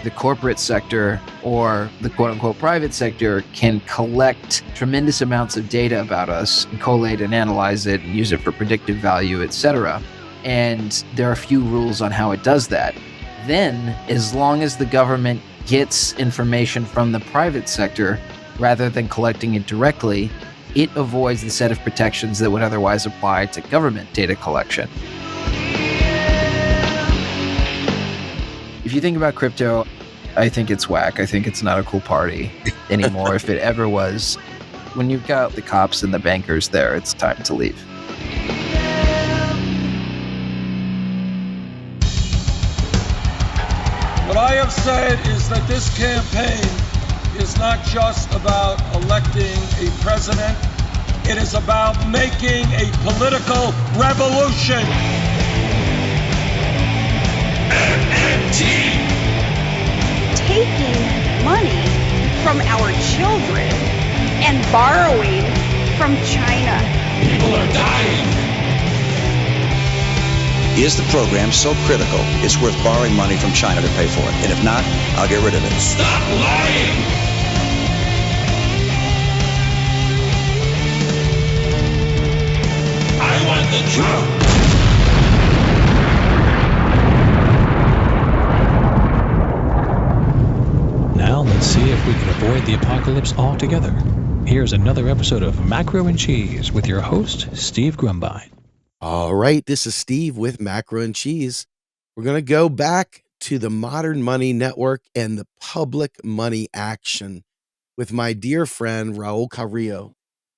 the corporate sector or the quote-unquote private sector can collect tremendous amounts of data about us and collate and analyze it and use it for predictive value, etc. And there are a few rules on how it does that. Then, as long as the government gets information from the private sector rather than collecting it directly, it avoids the set of protections that would otherwise apply to government data collection. If you think about crypto, I think it's whack. I think it's not a cool party anymore. If it ever was, when you've got the cops and the bankers there, it's time to leave. What I have said is that this campaign is not just about electing a president. It is about making a political revolution. MMT. Taking money from our children and borrowing from China. People are dying. Is the program so critical it's worth borrowing money from China to pay for it? And if not, I'll get rid of it. Stop lying! I want the truth! Now let's see if we can avoid the apocalypse altogether. Here's another episode of Macro and Cheese with your host, Steve Grumbine. All right, this is Steve with Macro and Cheese. We're going to go back to the Modern Money Network and the public money action with my dear friend, Raúl Carrillo.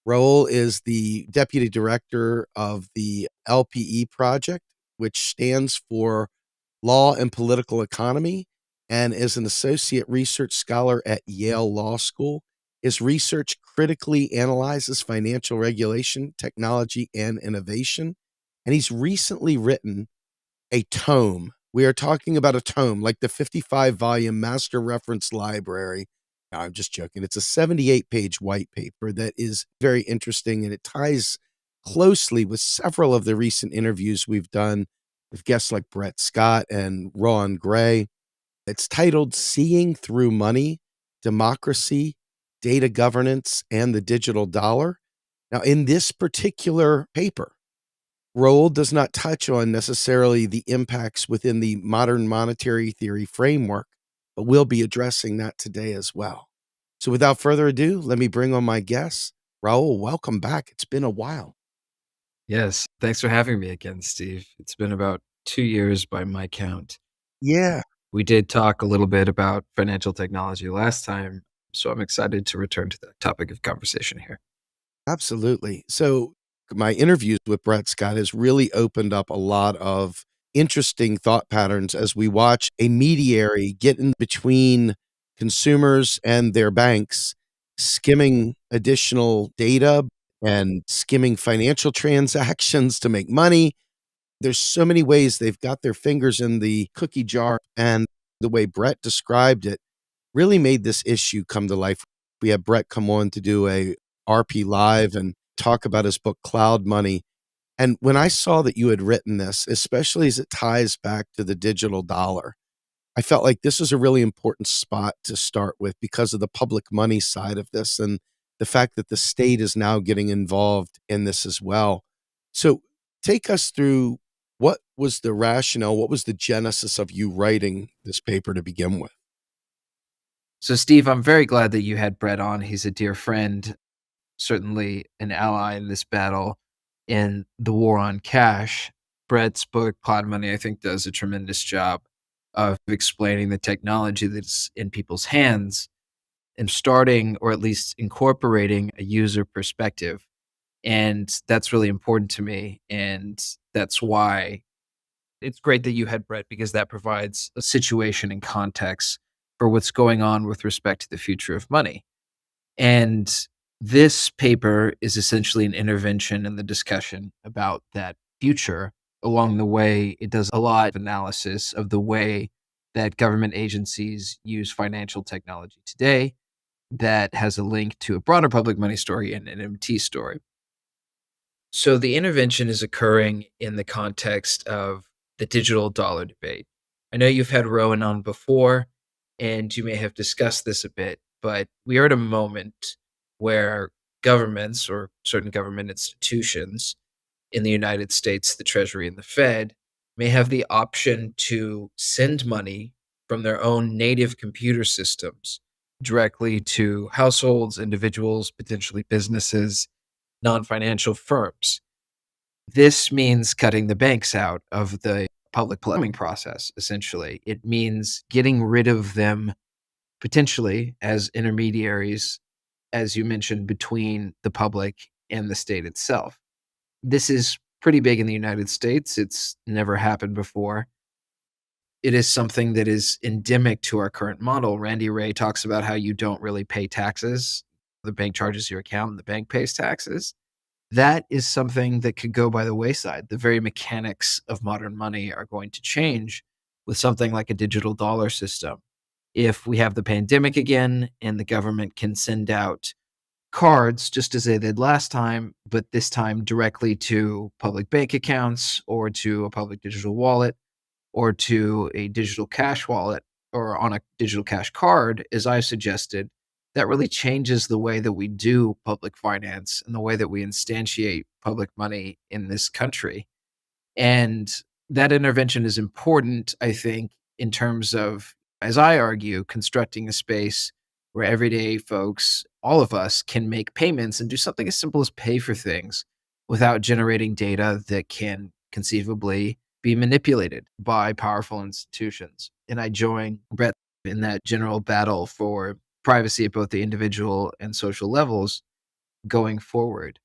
Raúl is the deputy director of the LPE project, which stands for Law and Political Economy, and is an associate research scholar at Yale Law School. His research critically analyzes financial regulation, technology, and innovation. And he's recently written a tome. We are talking about a tome, like the 55-volume Master Reference Library. No, I'm just joking. It's a 78-page white paper that is very interesting, and it ties closely with several of the recent interviews we've done with guests like Brett Scott and Rohan Gray. It's titled Seeing Through Money, Democracy, Data Governance, and the Digital Dollar. Now, in this particular paper, Raúl does not touch on necessarily the impacts within the modern monetary theory framework, but we'll be addressing that today as well. So without further ado, let me bring on my guests. Raúl, welcome back. It's been a while. Yes, thanks for having me again, Steve. It's been about 2 years by my count. Yeah. We did talk a little bit about financial technology last time, so I'm excited to return to that topic of conversation here. Absolutely. So my interviews with Brett Scott has really opened up a lot of interesting thought patterns as we watch a mediary get in between consumers and their banks, skimming additional data and skimming financial transactions to make money. There's so many ways they've got their fingers in the cookie jar, and the way Brett described it really made this issue come to life. We had Brett come on to do a RP Live and talk about his book, Cloud Money. And when I saw that you had written this, especially as it ties back to the digital dollar, I felt like this is a really important spot to start with because of the public money side of this and the fact that the state is now getting involved in this as well. So take us through, what was the rationale, what was the genesis of you writing this paper to begin with? So, Steve, I'm very glad that you had Brett on. He's a dear friend, certainly an ally in this battle in the war on cash. Brett's book, Cloud Money, I think does a tremendous job of explaining the technology that's in people's hands and starting, or at least incorporating, a user perspective. And that's really important to me. And that's why it's great that you had Brett, because that provides a situation and context for what's going on with respect to the future of money. And this paper is essentially an intervention in the discussion about that future. Along the way, it does a lot of analysis of the way that government agencies use financial technology today that has a link to a broader public money story and an MT story. So the intervention is occurring in the context of the digital dollar debate. I know you've had Rohan on before, and you may have discussed this a bit, but we are at a moment where governments or certain government institutions in the United States, the Treasury and the Fed, may have the option to send money from their own native computer systems directly to households, individuals, potentially businesses, non financial firms. This means cutting the banks out of the public plumbing process, essentially. It means getting rid of them potentially as intermediaries, as you mentioned, between the public and the state itself. This is pretty big in the United States. It's never happened before. It is something that is endemic to our current model. Randy Ray talks about how you don't really pay taxes. The bank charges your account and the bank pays taxes. That is something that could go by the wayside. The very mechanics of modern money are going to change with something like a digital dollar system. If we have the pandemic again and the government can send out cards just as they did last time, but this time directly to public bank accounts or to a public digital wallet or to a digital cash wallet or on a digital cash card, as I suggested, that really changes the way that we do public finance and the way that we instantiate public money in this country. And that intervention is important, I think, in terms of, as I argue, constructing a space where everyday folks, all of us, can make payments and do something as simple as pay for things without generating data that can conceivably be manipulated by powerful institutions. And I join Brett in that general battle for privacy at both the individual and social levels going forward.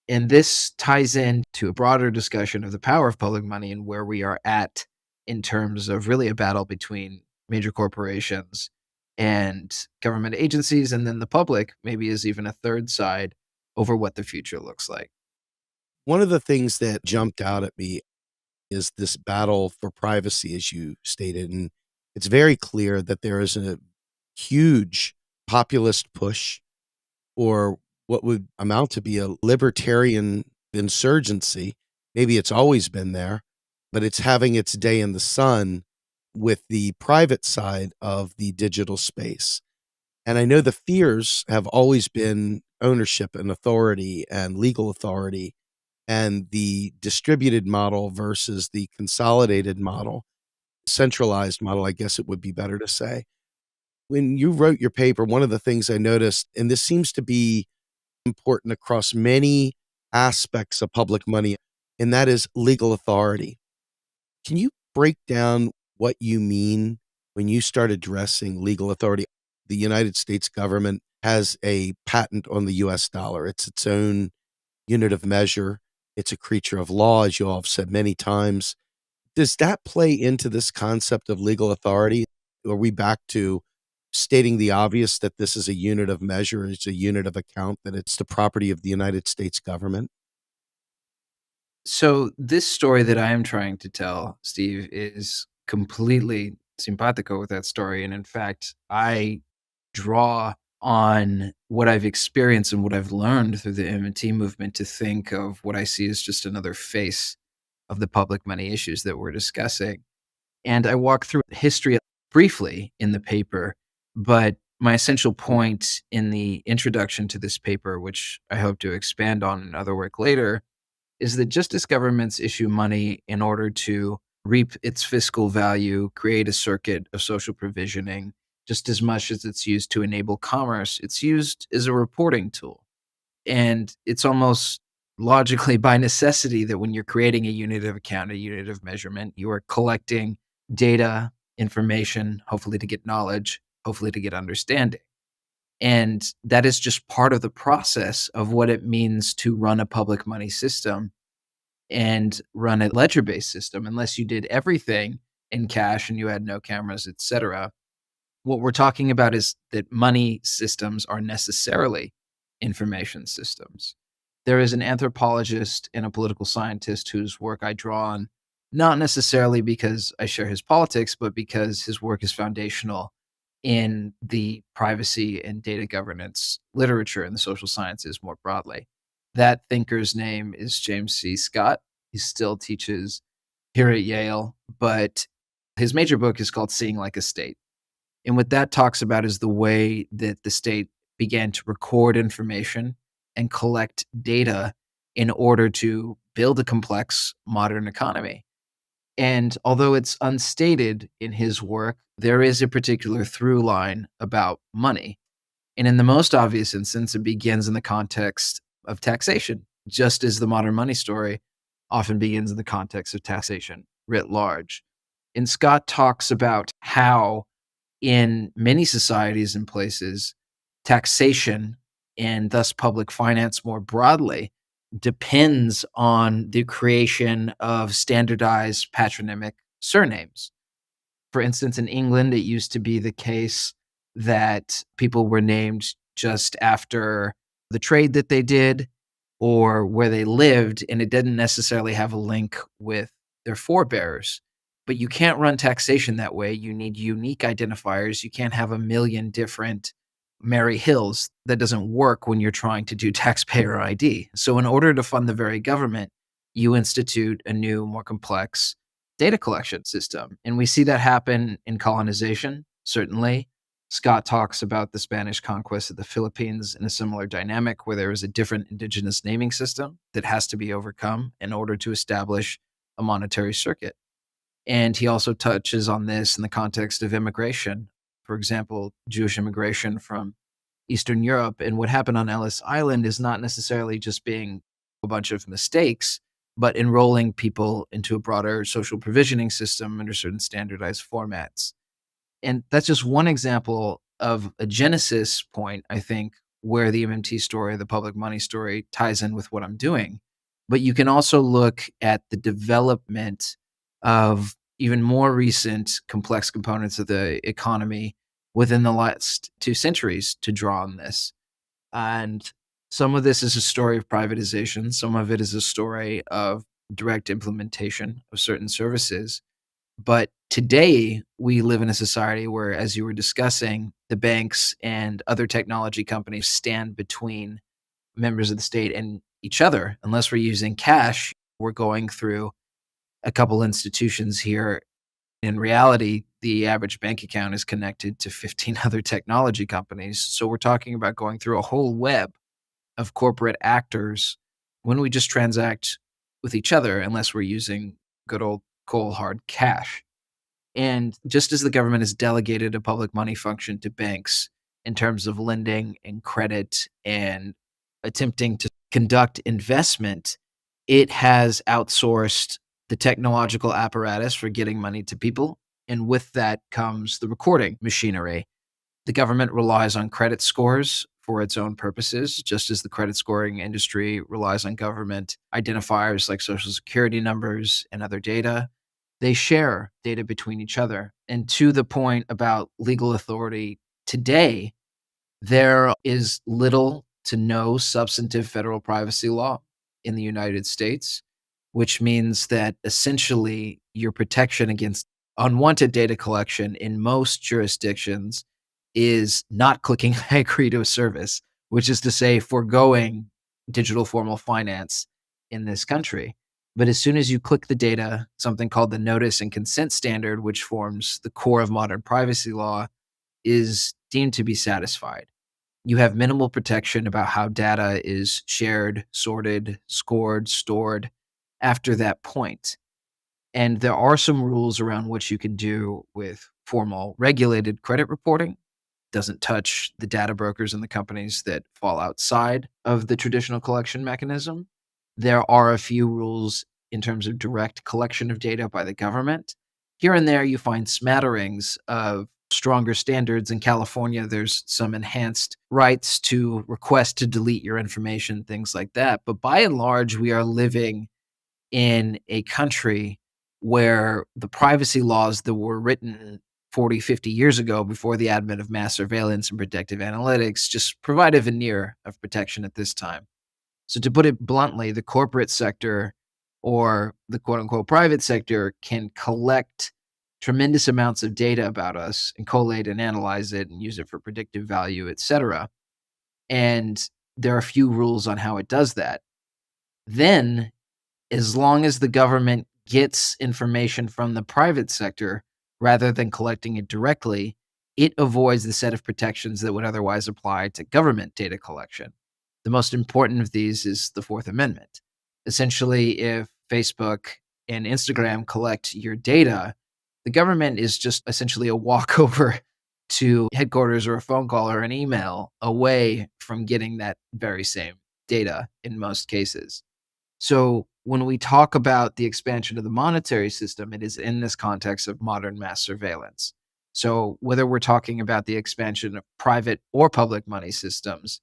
And this ties into a broader discussion of the power of public money and where we are at in terms of really a battle between major corporations and government agencies, and then the public maybe is even a third side over what the future looks like. One of the things that jumped out at me is this battle for privacy, as you stated. And it's very clear that there is a huge populist push, or what would amount to be a libertarian insurgency. Maybe it's always been there, but it's having its day in the sun with the private side of the digital space. And I know the fears have always been ownership and authority and legal authority, and the distributed model versus the consolidated model, centralized model, I guess it would be better to say. When you wrote your paper, one of the things I noticed, and this seems to be important across many aspects of public money, and that is legal authority. Can you break down what you mean when you start addressing legal authority? The United States government has a patent on the US dollar. It's its own unit of measure. It's a creature of law, as you all have said many times. Does that play into this concept of legal authority? Are we back to stating the obvious that this is a unit of measure, it's a unit of account, that it's the property of the United States government? So, this story that I am trying to tell, Steve, is completely simpatico with that story. And in fact, I draw on what I've experienced and what I've learned through the M&T movement to think of what I see as just another face of the public money issues that we're discussing. And I walk through history briefly in the paper, but my essential point in the introduction to this paper, which I hope to expand on in other work later, is that just as governments issue money in order to reap its fiscal value, create a circuit of social provisioning, just as much as it's used to enable commerce, it's used as a reporting tool. And it's almost logically by necessity that when you're creating a unit of account, a unit of measurement, you are collecting data, information, hopefully to get knowledge, hopefully to get understanding. And that is just part of the process of what it means to run a public money system and run a ledger based system. Unless you did everything in cash and you had no cameras, et cetera, what we're talking about is that money systems are necessarily information systems. There is an anthropologist and a political scientist whose work I draw on, not necessarily because I share his politics, but because his work is foundational in the privacy and data governance literature and the social sciences more broadly. That thinker's name is James C. Scott. He still teaches here at Yale, but his major book is called Seeing Like a State. And what that talks about is the way that the state began to record information and collect data in order to build a complex modern economy. And although it's unstated in his work, there is a particular through line about money. And in the most obvious instance, it begins in the context of taxation, just as the modern money story often begins in the context of taxation writ large. And Scott talks about how in many societies and places, taxation and thus public finance more broadly depends on the creation of standardized patronymic surnames. For instance, in England, it used to be the case that people were named just after the trade that they did or where they lived, and it didn't necessarily have a link with their forebears. But you can't run taxation that way. You need unique identifiers. You can't have a million different Mary Hills. That doesn't work when you're trying to do taxpayer ID. So, in order to fund the very government, you institute a new, more complex data collection system. And we see that happen in colonization, certainly. Scott talks about the Spanish conquest of the Philippines in a similar dynamic where there is a different indigenous naming system that has to be overcome in order to establish a monetary circuit. And he also touches on this in the context of immigration. For example, Jewish immigration from Eastern Europe. And what happened on Ellis Island is not necessarily just being a bunch of mistakes, but enrolling people into a broader social provisioning system under certain standardized formats. And that's just one example of a genesis point, I think, where the MMT story, the public money story, ties in with what I'm doing. But you can also look at the development of even more recent complex components of the economy within the last 2 centuries to draw on this. And some of this is a story of privatization, some of it is a story of direct implementation of certain services. But today, we live in a society where, as you were discussing, the banks and other technology companies stand between members of the state and each other. Unless we're using cash, we're going through a couple institutions here. In reality, the average bank account is connected to 15 other technology companies. So we're talking about going through a whole web of corporate actors when we just transact with each other, unless we're using good old cold hard cash. And just as the government has delegated a public money function to banks in terms of lending and credit and attempting to conduct investment, it has outsourced the technological apparatus for getting money to people. And with that comes the recording machinery. The government relies on credit scores for its own purposes, just as the credit scoring industry relies on government identifiers like social security numbers and other data. They share data between each other. And to the point about legal authority today, there is little to no substantive federal privacy law in the United States, which means that essentially your protection against unwanted data collection in most jurisdictions is not clicking I agree to a service, which is to say, foregoing digital formal finance in this country. But as soon as you click the data, something called the notice and consent standard, which forms the core of modern privacy law, is deemed to be satisfied. You have minimal protection about how data is shared, sorted, scored, stored after that point. And there are some rules around what you can do with formal regulated credit reporting. Doesn't touch the data brokers and the companies that fall outside of the traditional collection mechanism. There are a few rules in terms of direct collection of data by the government. Here and there, you find smatterings of stronger standards. In California, there's some enhanced rights to request to delete your information, things like that. But by and large, we are living in a country where the privacy laws that were written 40, 50 years ago before the advent of mass surveillance and predictive analytics just provide a veneer of protection at this time. So to put it bluntly, the corporate sector or the quote unquote private sector can collect tremendous amounts of data about us and collate and analyze it and use it for predictive value, et cetera. And there are a few rules on how it does that. Then, as long as the government gets information from the private sector rather than collecting it directly, it avoids the set of protections that would otherwise apply to government data collection. The most important of these is the Fourth Amendment. Essentially, if Facebook and Instagram collect your data, the government is just essentially a walkover to headquarters or a phone call or an email away from getting that very same data in most cases. So when we talk about the expansion of the monetary system, it is in this context of modern mass surveillance. So whether we're talking about the expansion of private or public money systems,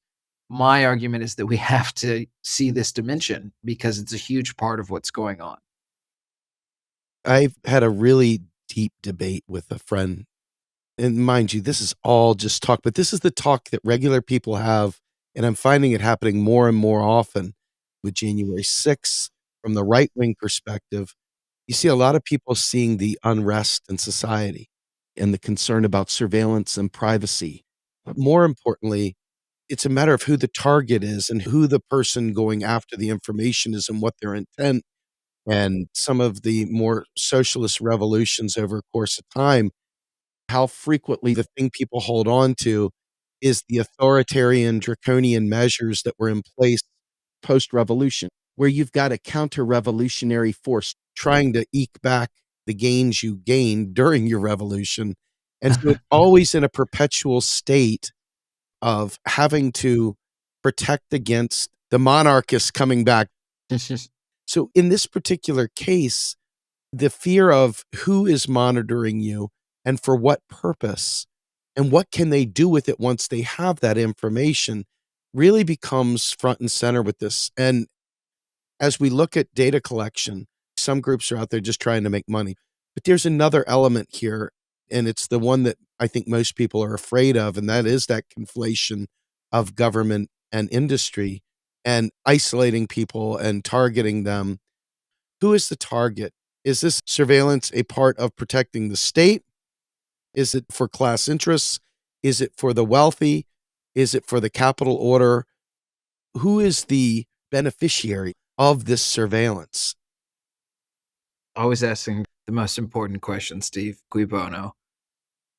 my argument is that we have to see this dimension because it's a huge part of what's going on. I've had a really deep debate with a friend. And mind you, this is all just talk, but this is the talk that regular people have. And I'm finding it happening more and more often with January 6th from the right wing perspective. You see a lot of people seeing the unrest in society and the concern about surveillance and privacy. But more importantly, it's a matter of who the target is and who the person going after the information is and what their intent. And some of the more socialist revolutions over a course of time, how frequently the thing people hold on to is the authoritarian draconian measures that were in place post-revolution, where you've got a counter-revolutionary force trying to eke back the gains you gained during your revolution. And so it's always in a perpetual state of having to protect against the monarchists coming back. So in this particular case, the fear of who is monitoring you and for what purpose and what can they do with it once they have that information really becomes front and center with this. And as we look at data collection, some groups are out there just trying to make money. But there's another element here, and it's the one that I think most people are afraid of, and that is that conflation of government and industry and isolating people and targeting them. Who is the target? Is this surveillance a part of protecting the state? Is it for class interests? Is it for the wealthy? Is it for the capital order? Who is the beneficiary of this surveillance? Always asking the most important question, Steve. Cui bono?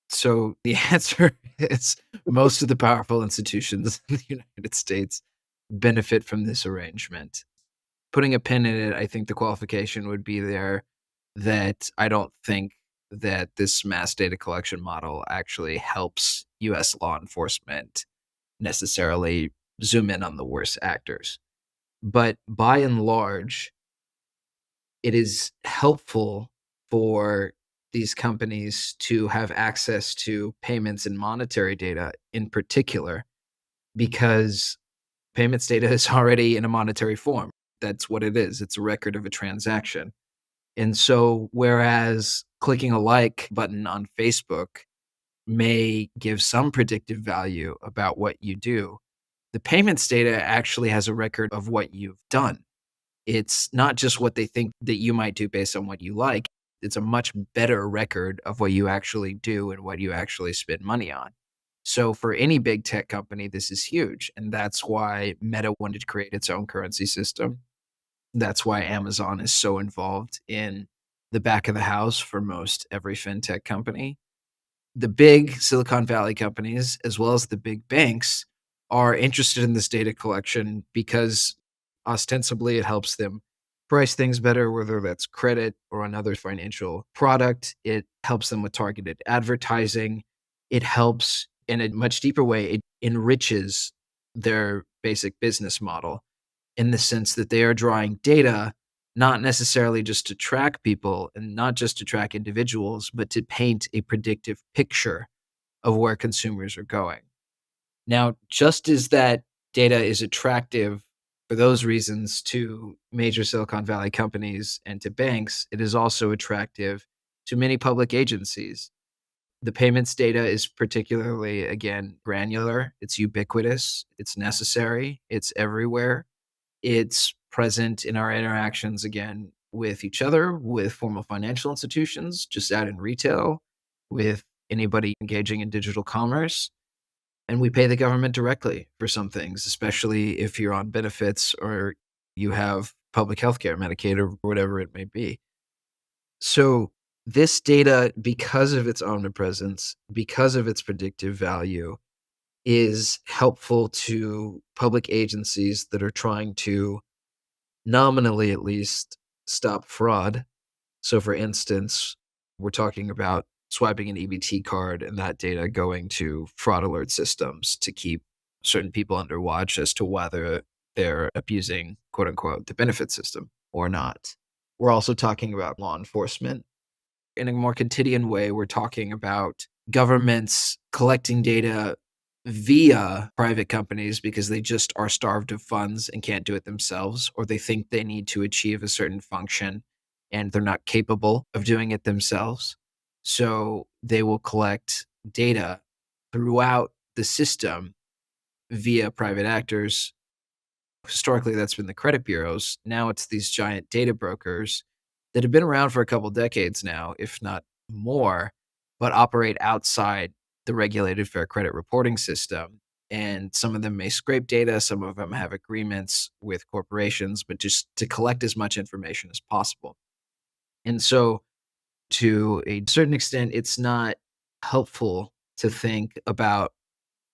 So the answer is most of the powerful institutions in the United States benefit from this arrangement. Putting a pin in it, I think the qualification would be there that I don't think that this mass data collection model actually helps US law enforcement necessarily zoom in on the worst actors. But by and large, it is helpful for these companies to have access to payments and monetary data in particular, because payments data is already in a monetary form. That's what it is. It's a record of a transaction. And so, whereas clicking a like button on Facebook may give some predictive value about what you do, the payments data actually has a record of what you've done. It's not just what they think that you might do based on what you like. It's a much better record of what you actually do and what you actually spend money on. So for any big tech company, this is huge. And that's why Meta wanted to create its own currency system. That's why Amazon is so involved in the back of the house for most every fintech company. The big Silicon Valley companies, as well as the big banks, are interested in this data collection because ostensibly it helps them price things better, whether that's credit or another financial product. It helps them with targeted advertising. It helps in a much deeper way. It enriches their basic business model in the sense that they are drawing data not necessarily just to track people and not just to track individuals, but to paint a predictive picture of where consumers are going. Now, just as that data is attractive for those reasons to major Silicon Valley companies and to banks, it is also attractive to many public agencies. The payments data is particularly, again, granular. It's ubiquitous. It's necessary. It's everywhere. It's present in our interactions, again, with each other, with formal financial institutions, just out in retail, with anybody engaging in digital commerce. And we pay the government directly for some things, especially if you're on benefits or you have public health care, Medicaid, or whatever it may be. So This data, because of its omnipresence, because of its predictive value, is helpful to public agencies that are trying to, nominally at least, stop fraud. So, for instance, we're talking about swiping an EBT card and that data going to fraud alert systems to keep certain people under watch as to whether they're abusing, quote unquote, the benefit system or not. We're also talking about law enforcement. In a more quotidian way, we're talking about governments collecting data via private companies because they just are starved of funds and can't do it themselves, or they think they need to achieve a certain function and they're not capable of doing it themselves. So they will collect data throughout the system via private actors. Historically, that's been the credit bureaus. Now it's these giant data brokers that have been around for a couple decades now, if not more, but operate outside the regulated fair credit reporting system. And some of them may scrape data, some of them have agreements with corporations, but just to collect as much information as possible. And so, to a certain extent, it's not helpful to think about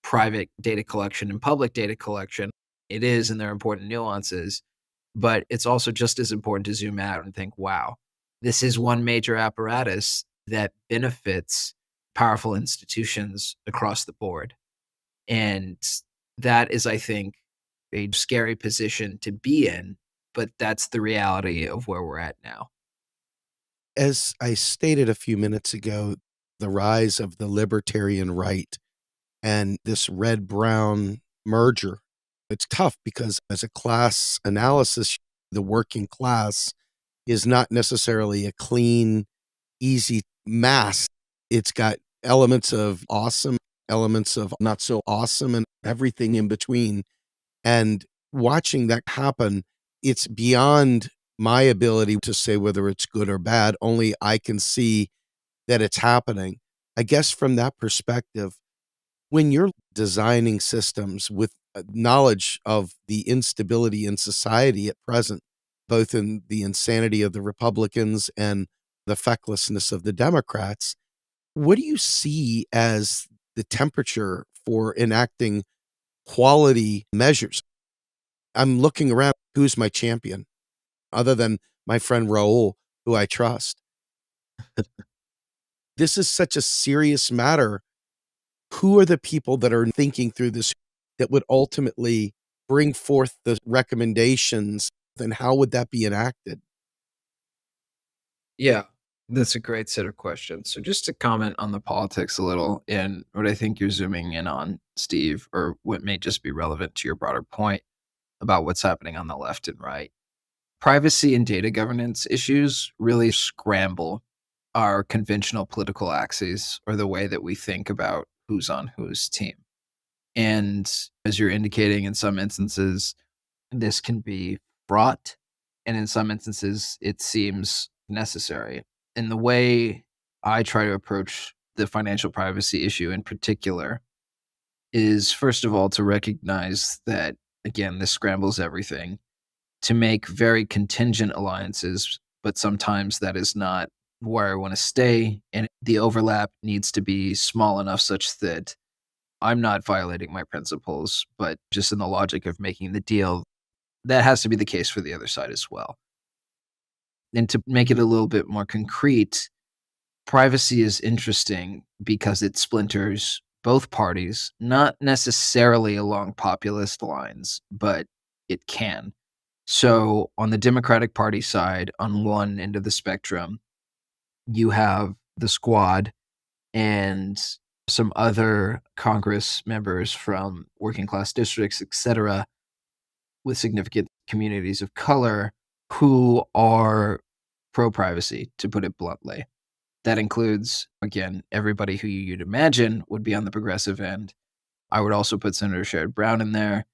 private data collection and public data collection. It is, and there are important nuances, but it's also just as important to zoom out and think, wow, this is one major apparatus that benefits powerful institutions across the board. And that is, I think, a scary position to be in, but that's the reality of where we're at now. As I stated a few minutes ago, the rise of the libertarian right and this red brown merger, it's tough because as a class analysis, the working class is not necessarily a clean, easy mass. It's got elements of awesome, elements of not so awesome, and everything in between. And watching that happen, it's beyond my ability to say whether it's good or bad. Only I can see that it's happening. I guess from that perspective, when you're designing systems with knowledge of the instability in society at present, both in the insanity of the Republicans and the fecklessness of the Democrats, what do you see as the temperature for enacting quality measures? I'm looking around, who's my champion other than my friend Raúl, who I trust? This is such a serious matter. Who are the people that are thinking through this that would ultimately bring forth the recommendations, and how would that be enacted? Yeah, that's a great set of questions. So, just to comment on the politics a little, and what I think you're zooming in on, Steve, or what may just be relevant to your broader point about what's happening on the left and right. Privacy and data governance issues really scramble our conventional political axes or the way that we think about who's on whose team. And as you're indicating, in some instances, this can be fraught, and in some instances, it seems necessary. And the way I try to approach the financial privacy issue in particular is, first of all, to recognize that, again, this scrambles everything, to make very contingent alliances, but sometimes that is not where I want to stay. And the overlap needs to be small enough such that I'm not violating my principles, but just in the logic of making the deal, that has to be the case for the other side as well. And to make it a little bit more concrete, privacy is interesting because it splinters both parties, not necessarily along populist lines, but it can. So, on the Democratic Party side, on one end of the spectrum, you have the squad and some other Congress members from working class districts, et cetera, with significant communities of color who are pro privacy, to put it bluntly. That includes, again, everybody who you'd imagine would be on the progressive end. I would also put Senator Sherrod Brown in there.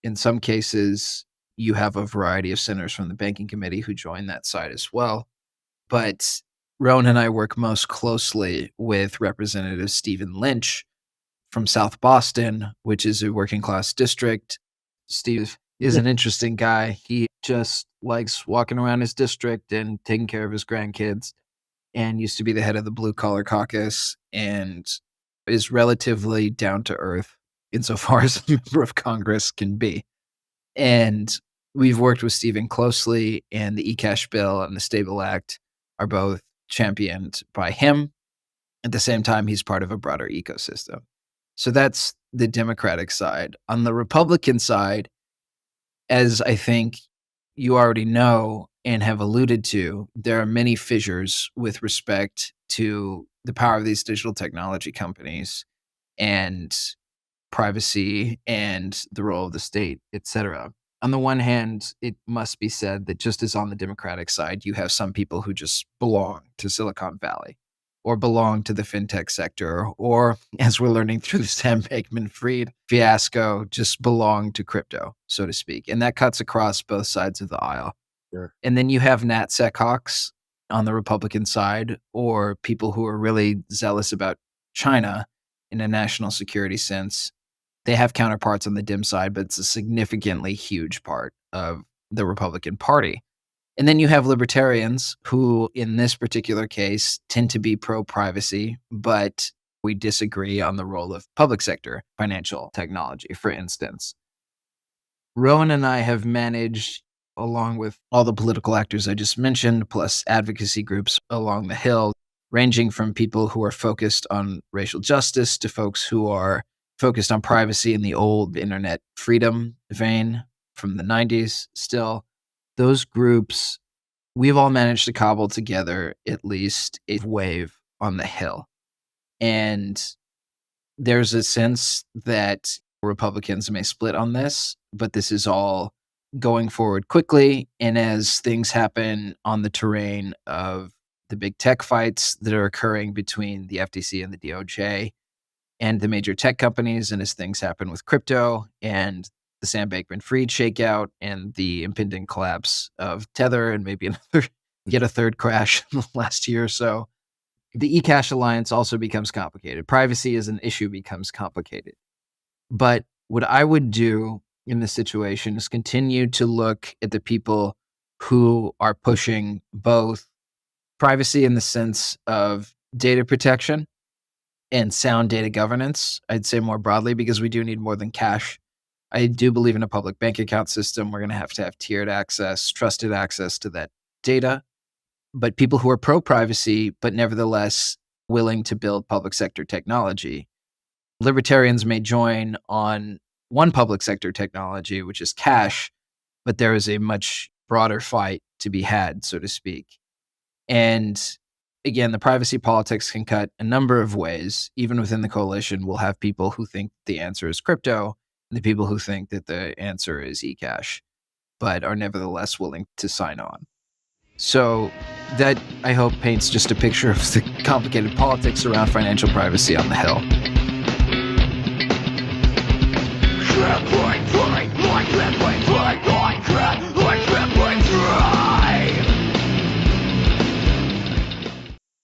In some cases, you have a variety of senators from the banking committee who join that side as well. But Rowan and I work most closely with Representative Stephen Lynch from South Boston, which is a working class district. Steve is an interesting guy. He just likes walking around his district and taking care of his grandkids. and used to be the head of the Blue Collar Caucus and is relatively down to earth insofar as a member of Congress can be. And we've worked with Stephen closely, and the eCash bill and the Stable Act are both championed by him. At the same time, he's part of a broader ecosystem. So that's the Democratic side. On the Republican side, as I think you already know and have alluded to, there are many fissures with respect to the power of these digital technology companies and privacy and the role of the state, et cetera. On the one hand, it must be said that just as on the Democratic side, you have some people who just belong to Silicon Valley or belong to the fintech sector, or as we're learning through the Sam Bankman-Fried fiasco, just belong to crypto, so to speak. And that cuts across both sides of the aisle. Sure. And then you have NatSecHawks on the Republican side, or people who are really zealous about China in a national security sense. They have counterparts on the Dem side, but it's a significantly huge part of the Republican Party. And then you have libertarians who, in this particular case, tend to be pro-privacy, but we disagree on the role of public sector financial technology, for instance. Rohan and I have managed, along with all the political actors I just mentioned, plus advocacy groups along the Hill, ranging from people who are focused on racial justice to folks who are focused on privacy in the old internet freedom vein from the 90s still. Those groups, we've all managed to cobble together at least a wave on the Hill. And there's a sense that Republicans may split on this, but this is all going forward quickly. And as things happen on the terrain of the big tech fights that are occurring between the FTC and the DOJ and the major tech companies, and as things happen with crypto and the Sam Bankman-Fried shakeout and the impending collapse of Tether and maybe yet a third crash in the last year or so, the eCash alliance also becomes complicated. Privacy as an issue becomes complicated. But what I would do in this situation is continue to look at the people who are pushing both privacy in the sense of data protection and sound data governance, I'd say more broadly, because we do need more than cash. I do believe in a public bank account system. We're going to have tiered access, trusted access to that data. But people who are pro-privacy, but nevertheless willing to build public sector technology. Libertarians may join on one public sector technology, which is cash, but there is a much broader fight to be had, so to speak. And again, the privacy politics can cut a number of ways. Even within the coalition, we'll have people who think the answer is crypto, and the people who think that the answer is eCash, but are nevertheless willing to sign on. So that, I hope, paints just a picture of the complicated politics around financial privacy on the Hill.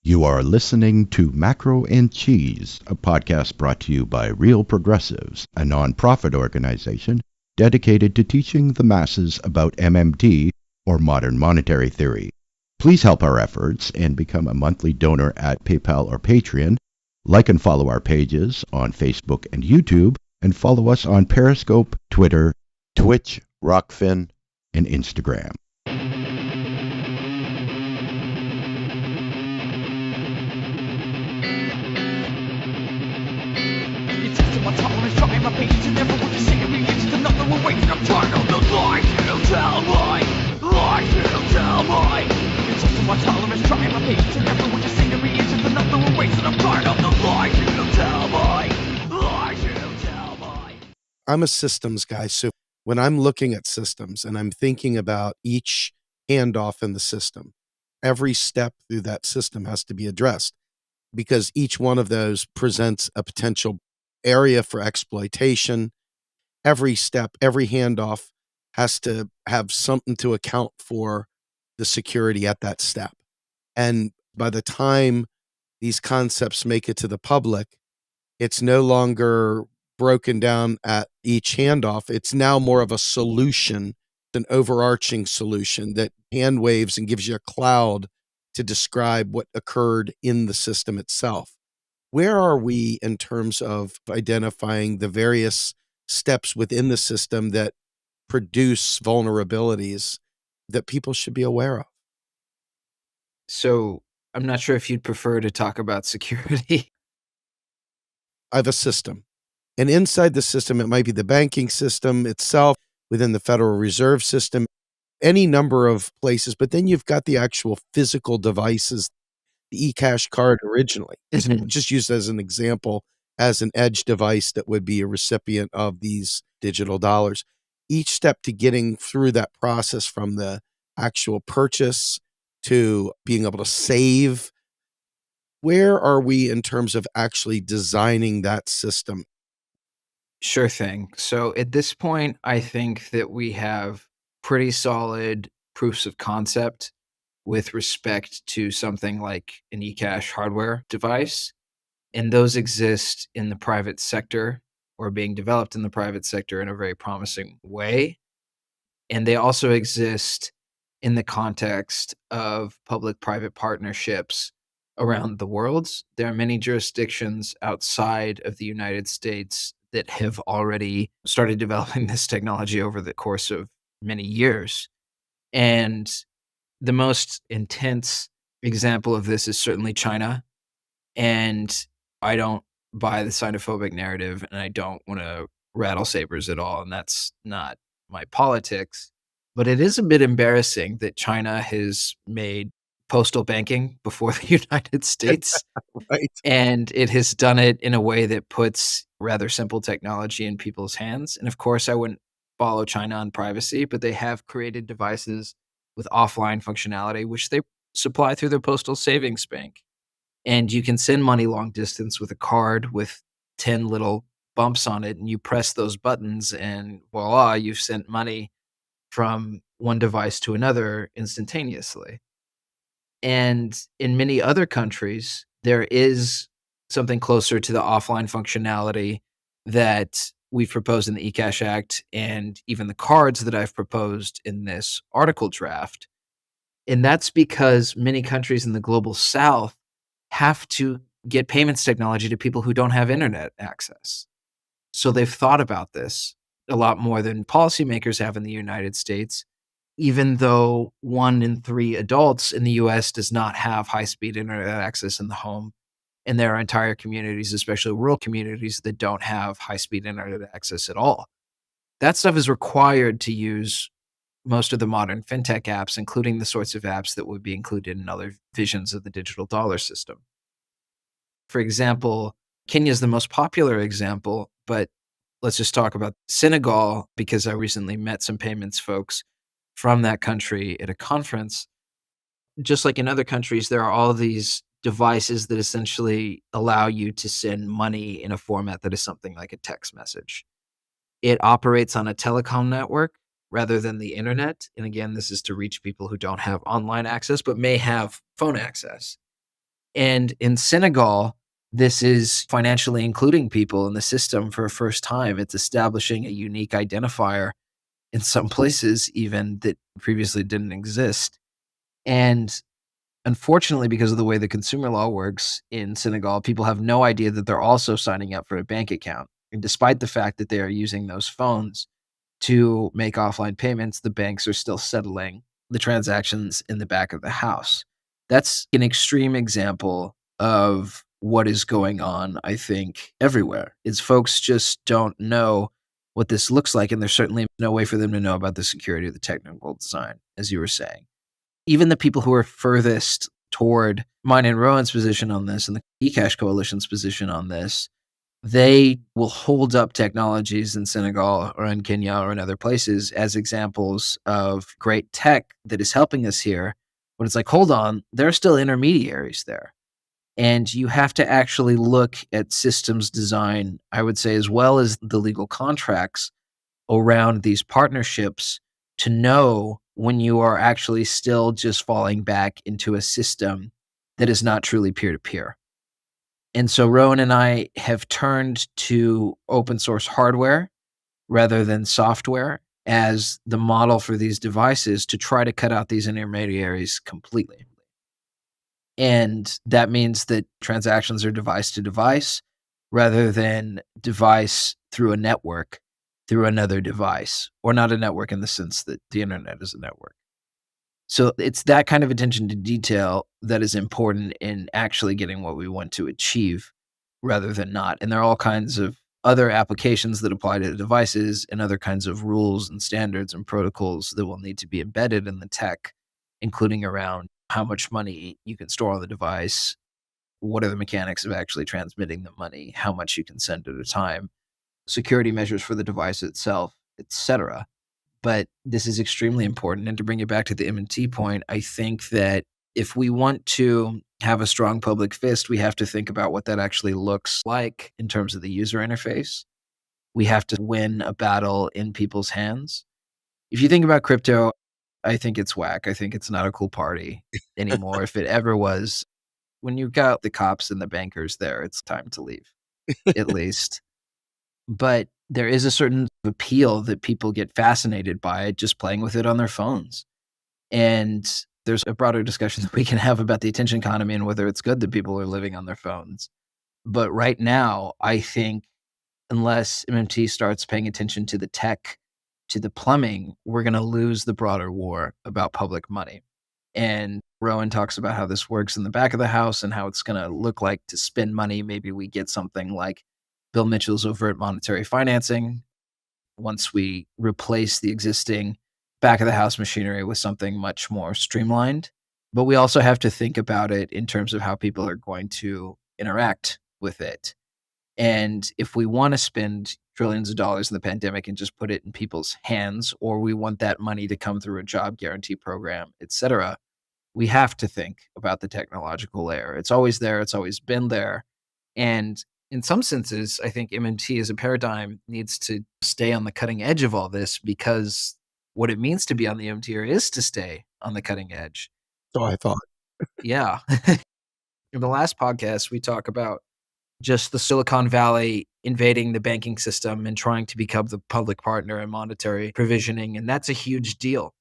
You are listening to Macro and Cheese, a podcast brought to you by Real Progressives, a nonprofit organization dedicated to teaching the masses about MMT, or modern monetary theory. Please help our efforts and become a monthly donor at PayPal or Patreon. Like and follow our pages on Facebook and YouTube, and follow us on Periscope, Twitter, Twitch, Rockfin, and Instagram. My tolerance, trying my patience, and never would you say me. It's another one waiting. I'm tired of the lies you tell me. Lies you tell me. It's also my tolerance, trying my patience, and never would you say to me. It's another one waiting. I'm tired of the lies you tell me. Lies you tell me. I'm a systems guy, so when I'm looking at systems and I'm thinking about each handoff in the system, every step through that system has to be addressed because each one of those presents a potential area for exploitation. Every step, every handoff has to have something to account for the security at that step. And by the time these concepts make it to the public, it's no longer broken down at each handoff. It's now more of a solution, an overarching solution that hand waves and gives you a cloud to describe what occurred in the system itself. Where are we in terms of identifying the various steps within the system that produce vulnerabilities that people should be aware of? So I'm not sure if you'd prefer to talk about security. I have a system. And inside the system, it might be the banking system itself, within the Federal Reserve System, any number of places. But then you've got the actual physical devices, the eCash card originally, just used as an example, as an edge device that would be a recipient of these digital dollars. Each step to getting through that process, from the actual purchase to being able to save, where are we in terms of actually designing that system? Sure thing. So at this point, I think that we have pretty solid proofs of concept with respect to something like an eCash hardware device. And those exist in the private sector or being developed in the private sector in a very promising way. And they also exist in the context of public private partnerships around the world. There are many jurisdictions outside of the United States that have already started developing this technology over the course of many years. And the most intense example of this is certainly China. And I don't buy the xenophobic narrative, and I don't want to rattle sabers at all. And that's not my politics. But it is a bit embarrassing that China has made postal banking before the United States. Right? And it has done it in a way that puts rather simple technology in people's hands. And of course, I wouldn't follow China on privacy, but they have created devices with offline functionality, which they supply through their postal savings bank. And you can send money long distance with a card with 10 little bumps on it. And you press those buttons, and voila, you've sent money from one device to another instantaneously. And in many other countries, there is something closer to the offline functionality that we've proposed in the eCash Act, and even the cards that I've proposed in this article draft. And that's because many countries in the global south have to get payments technology to people who don't have internet access. So they've thought about this a lot more than policymakers have in the United States, even though 1 in 3 adults in the US does not have high-speed internet access in the home. And there are entire communities, especially rural communities, that don't have high-speed internet access at all. That stuff is required to use most of the modern fintech apps, including the sorts of apps that would be included in other visions of the digital dollar system. For example, Kenya is the most popular example, but let's just talk about Senegal, because I recently met some payments folks from that country at a conference. Just like in other countries, there are all these devices that essentially allow you to send money in a format that is something like a text message. It operates on a telecom network rather than the internet. And again, this is to reach people who don't have online access but may have phone access. And in Senegal, this is financially including people in the system for a first time. It's establishing a unique identifier in some places even that previously didn't exist. And unfortunately, because of the way the consumer law works in Senegal, people have no idea that they're also signing up for a bank account. And despite the fact that they are using those phones to make offline payments, the banks are still settling the transactions in the back of the house. That's an extreme example of what is going on, I think, everywhere. Is folks just don't know what this looks like, and there's certainly no way for them to know about the security or the technical design, as you were saying. Even the people who are furthest toward mine and Rowan's position on this and the eCash Coalition's position on this, they will hold up technologies in Senegal or in Kenya or in other places as examples of great tech that is helping us here. But it's like, hold on, there are still intermediaries there. And you have to actually look at systems design, I would say, as well as the legal contracts around these partnerships to know when you are actually still just falling back into a system that is not truly peer-to-peer. And so Rowan and I have turned to open source hardware rather than software as the model for these devices to try to cut out these intermediaries completely. And that means that transactions are device to device rather than device through a network through another device, or not a network in the sense that the internet is a network. So it's that kind of attention to detail that is important in actually getting what we want to achieve rather than not. And there are all kinds of other applications that apply to the devices and other kinds of rules and standards and protocols that will need to be embedded in the tech, including around how much money you can store on the device, what are the mechanics of actually transmitting the money, how much you can send at a time, security measures for the device itself, etc. But this is extremely important. And to bring it back to the M&T point, I think that if we want to have a strong public fist, we have to think about what that actually looks like in terms of the user interface. We have to win a battle in people's hands. If you think about crypto, I think it's whack. I think it's not a cool party anymore. If it ever was, when you've got the cops and the bankers there, it's time to leave, at least. But there is a certain appeal that people get fascinated by it just playing with it on their phones. And there's a broader discussion that we can have about the attention economy and whether it's good that people are living on their phones. But right now, I think unless MMT starts paying attention to the tech, to the plumbing, we're going to lose the broader war about public money. And Rohan talks about how this works in the back of the house and how it's going to look like to spend money. Maybe we get something like Bill Mitchell's overt monetary financing once we replace the existing back of the house machinery with something much more streamlined. But we also have to think about it in terms of how people are going to interact with it. And if we want to spend trillions of dollars in the pandemic and just put it in people's hands, or we want that money to come through a job guarantee program, et cetera, we have to think about the technological layer. It's always there. It's always been there. And in some senses, I think MMT as a paradigm needs to stay on the cutting edge of all this, because what it means to be on the MMT is to stay on the cutting edge. So I thought. Yeah. In the last podcast, we talk about just the Silicon Valley invading the banking system and trying to become the public partner in monetary provisioning. And that's a huge deal.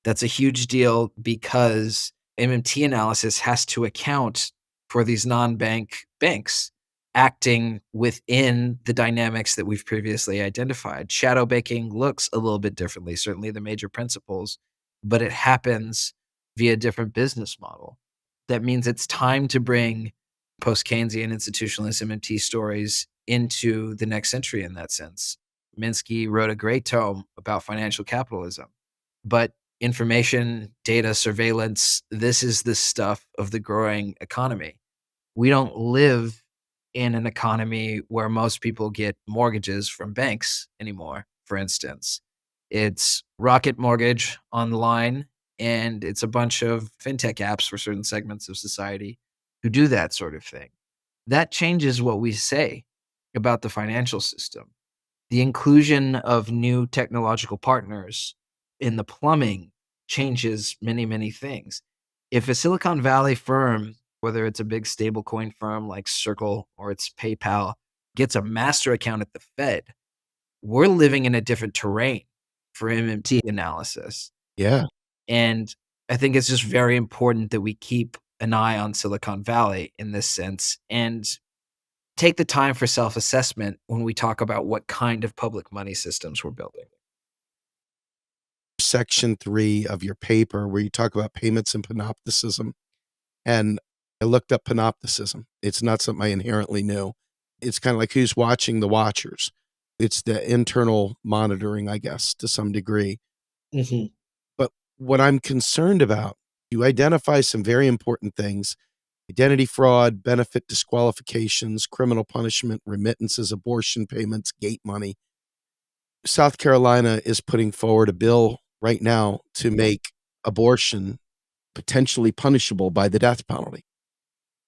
That's a huge deal because MMT analysis has to account for these non-bank banks acting within the dynamics that we've previously identified. Shadow banking looks a little bit differently, certainly the major principles, but it happens via a different business model. That means it's time to bring post-Keynesian institutionalist MMT stories into the next century in that sense. Minsky wrote a great tome about financial capitalism, but information, data, surveillance, this is the stuff of the growing economy. We don't live in an economy where most people get mortgages from banks anymore, for instance. It's Rocket Mortgage online, and it's a bunch of fintech apps for certain segments of society who do that sort of thing. That changes what we say about the financial system. The inclusion of new technological partners in the plumbing changes many, many things. If a Silicon Valley firm, whether it's a big stablecoin firm like Circle or it's PayPal, gets a master account at the Fed, we're living in a different terrain for MMT analysis. Yeah. And I think it's just very important that we keep an eye on Silicon Valley in this sense and take the time for self-assessment when we talk about what kind of public money systems we're building. Section 3 of your paper, where you talk about payments and panopticism. And I looked up panopticism. It's not something I inherently knew. It's kind of like who's watching the watchers. It's the internal monitoring, I guess, to some degree. Mm-hmm. But what I'm concerned about, you identify some very important things: identity fraud, benefit disqualifications, criminal punishment, remittances, abortion payments, gate money. South Carolina is putting forward a bill right now to make abortion potentially punishable by the death penalty.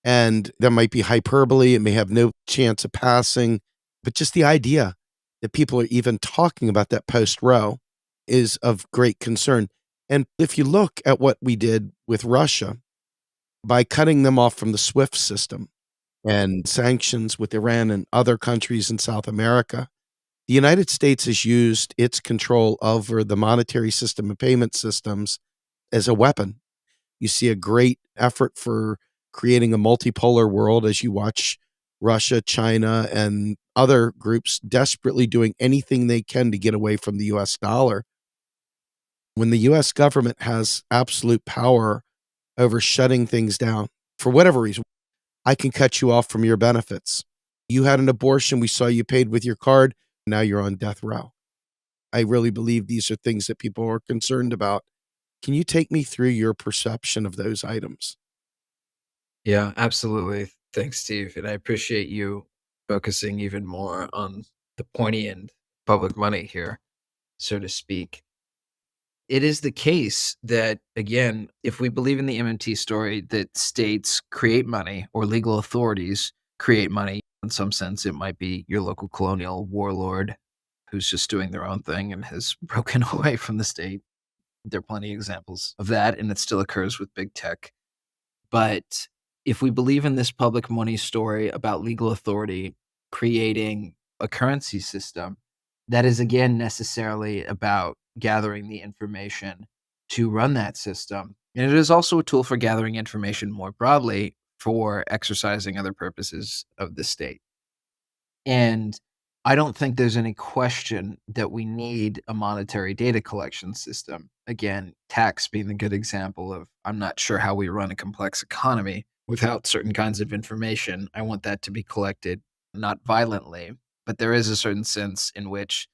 And that might be hyperbole. It may have no chance of passing, but just the idea that people are even talking about that post-Roe is of great concern. And if you look at what we did with Russia, by cutting them off from the SWIFT system and sanctions with Iran and other countries in South America, the United States has used its control over the monetary system and payment systems as a weapon. You see a great effort for creating a multipolar world as you watch Russia, China, and other groups desperately doing anything they can to get away from the US dollar. When the US government has absolute power over shutting things down for whatever reason, I can cut you off from your benefits. You had an abortion, we saw you paid with your card, now you're on death row. I really believe these are things that people are concerned about. Can you take me through your perception of those items? Yeah, absolutely. Thanks, Steve. And I appreciate you focusing even more on the pointy end public money here, so to speak. It is the case that, again, if we believe in the MMT story, that states create money or legal authorities create money, in some sense, it might be your local colonial warlord who's just doing their own thing and has broken away from the state. There are plenty of examples of that, and it still occurs with big tech. But if we believe in this public money story about legal authority creating a currency system, that is again necessarily about gathering the information to run that system. And it is also a tool for gathering information more broadly for exercising other purposes of the state. And I don't think there's any question that we need a monetary data collection system. Again, tax being the good example of I'm not sure how we run a complex economy without certain kinds of information. I want that to be collected, not violently, but there is a certain sense in which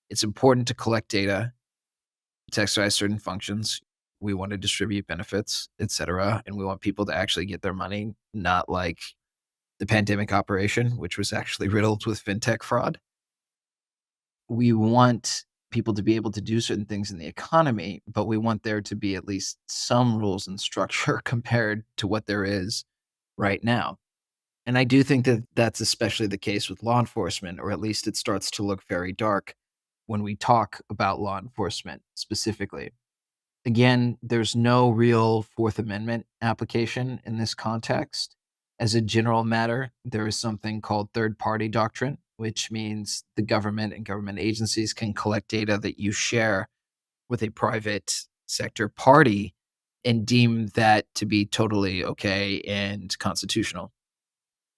it's important to collect data to exercise certain functions. We want to distribute benefits, et cetera, and we want people to actually get their money, not like the pandemic operation, which was actually riddled with fintech fraud. We want people to be able to do certain things in the economy, but we want there to be at least some rules and structure compared to what there is right now. And I do think that that's especially the case with law enforcement, or at least it starts to look very dark when we talk about law enforcement specifically. Again, there's no real Fourth Amendment application in this context. As a general matter, there is something called third party doctrine, which means the government and government agencies can collect data that you share with a private sector party and deem that to be totally okay and constitutional.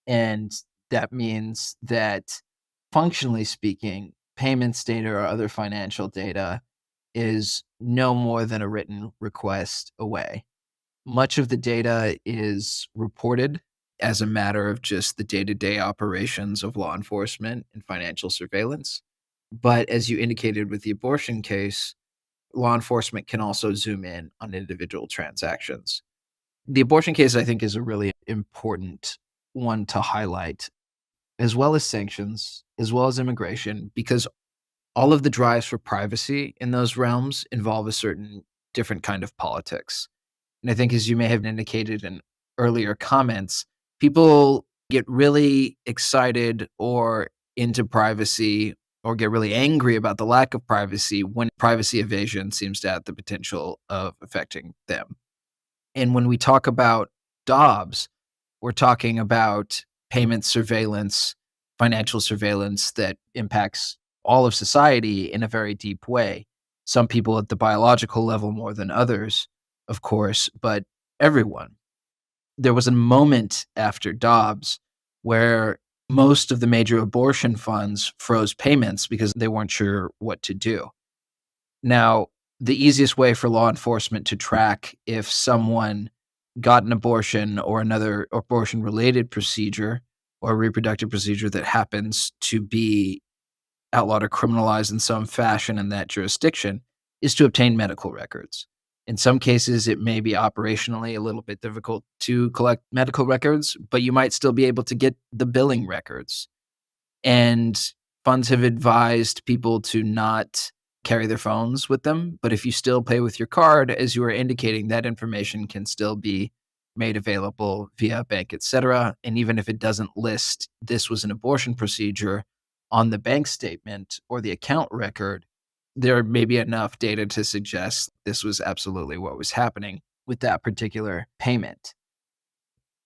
And that means that, functionally speaking, payments data or other financial data is no more than a written request away. Much of the data is reported as a matter of just the day-to-day operations of law enforcement and financial surveillance. But as you indicated with the abortion case, law enforcement can also zoom in on individual transactions. The abortion case, I think, is a really important one to highlight, as well as sanctions, as well as immigration, because all of the drives for privacy in those realms involve a certain different kind of politics. And I think, as you may have indicated in earlier comments, people get really excited or into privacy or get really angry about the lack of privacy when privacy evasion seems to have the potential of affecting them. And when we talk about Dobbs, we're talking about payment surveillance, financial surveillance that impacts all of society in a very deep way. Some people at the biological level more than others, of course, but everyone. There was a moment after Dobbs where most of the major abortion funds froze payments because they weren't sure what to do. Now, the easiest way for law enforcement to track if someone got an abortion or another abortion related procedure or reproductive procedure that happens to be outlawed or criminalized in some fashion in that jurisdiction is to obtain medical records. In some cases, it may be operationally a little bit difficult to collect medical records, but you might still be able to get the billing records. And funds have advised people to not carry their phones with them. But if you still pay with your card, as you are indicating, that information can still be made available via bank, etc. And even if it doesn't list this was an abortion procedure on the bank statement or the account record, there may be enough data to suggest this was absolutely what was happening with that particular payment.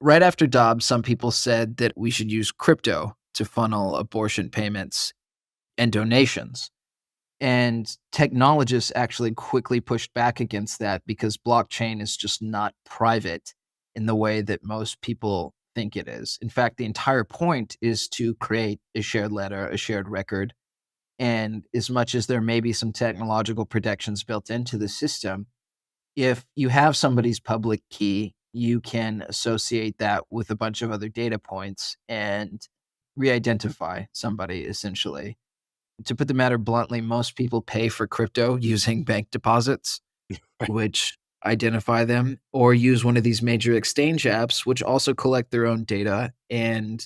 Right after Dobbs, some people said that we should use crypto to funnel abortion payments and donations. And technologists actually quickly pushed back against that because blockchain is just not private in the way that most people think it is. In fact, the entire point is to create a shared ledger, a shared record. And as much as there may be some technological protections built into the system, if you have somebody's public key, you can associate that with a bunch of other data points and re-identify somebody essentially. To put the matter bluntly, most people pay for crypto using bank deposits, which identify them, or use one of these major exchange apps, which also collect their own data. And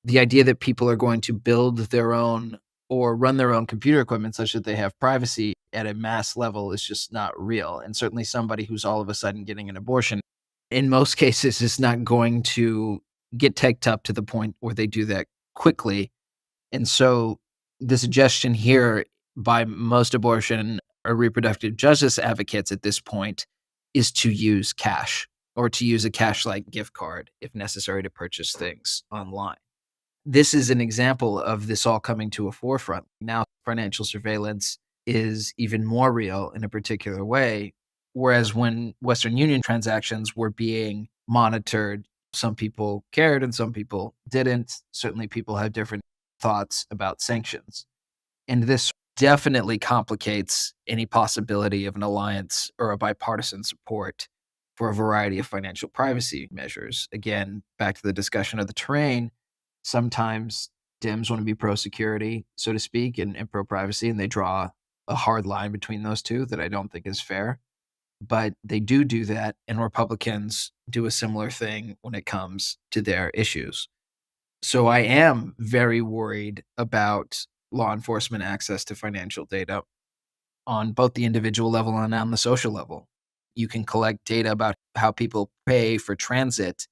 the idea that people are going to build their own or run their own computer equipment such that they have privacy at a mass level is just not real. And certainly somebody who's all of a sudden getting an abortion, in most cases, is not going to get teched up to the point where they do that quickly. And so the suggestion here by most abortion or reproductive justice advocates at this point is to use cash or to use a cash-like gift card if necessary to purchase things online. This is an example of this all coming to a forefront. Now, financial surveillance is even more real in a particular way, whereas when Western Union transactions were being monitored, some people cared and some people didn't. Certainly, people have different thoughts about sanctions. And this definitely complicates any possibility of an alliance or a bipartisan support for a variety of financial privacy measures. Again, back to the discussion of the terrain, sometimes Dems want to be pro-security, so to speak, and pro-privacy, and they draw a hard line between those two that I don't think is fair. But they do that, and Republicans do a similar thing when it comes to their issues. So I am very worried about law enforcement access to financial data on both the individual level and on the social level. You can collect data about how people pay for transit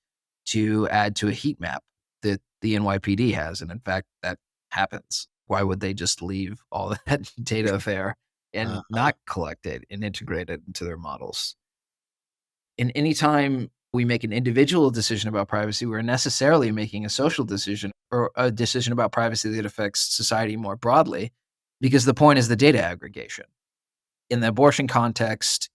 to add to a heat map that the NYPD has. And in fact, that happens. Why would they just leave all that data there and not collect it and integrate it into their models? And anytime we make an individual decision about privacy, we're necessarily making a social decision or a decision about privacy that affects society more broadly, because the point is the data aggregation. In the abortion context,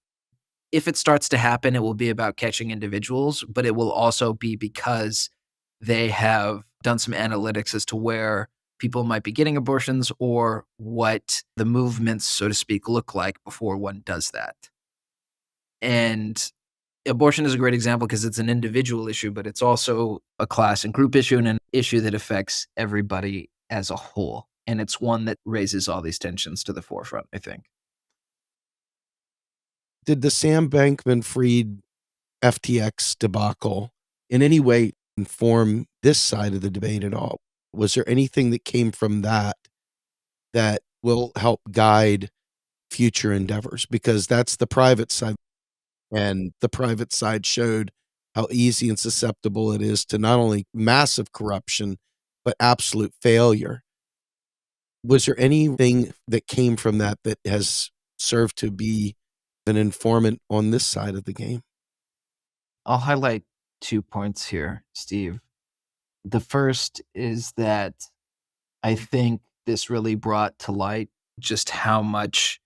if it starts to happen, it will be about catching individuals, but it will also be because they have done some analytics as to where people might be getting abortions or what the movements, so to speak, look like before one does that. And abortion is a great example because it's an individual issue, but it's also a class and group issue and an issue that affects everybody as a whole. And it's one that raises all these tensions to the forefront, I think. Did the Sam Bankman-Fried FTX debacle in any way inform this side of the debate at all? Was there anything that came from that that will help guide future endeavors? Because that's the private side, and the private side showed how easy and susceptible it is to not only massive corruption, but absolute failure. Was there anything that came from that that has served to be an informant on this side of the game? I'll highlight 2 points here, Steve. The first is that I think this really brought to light just how much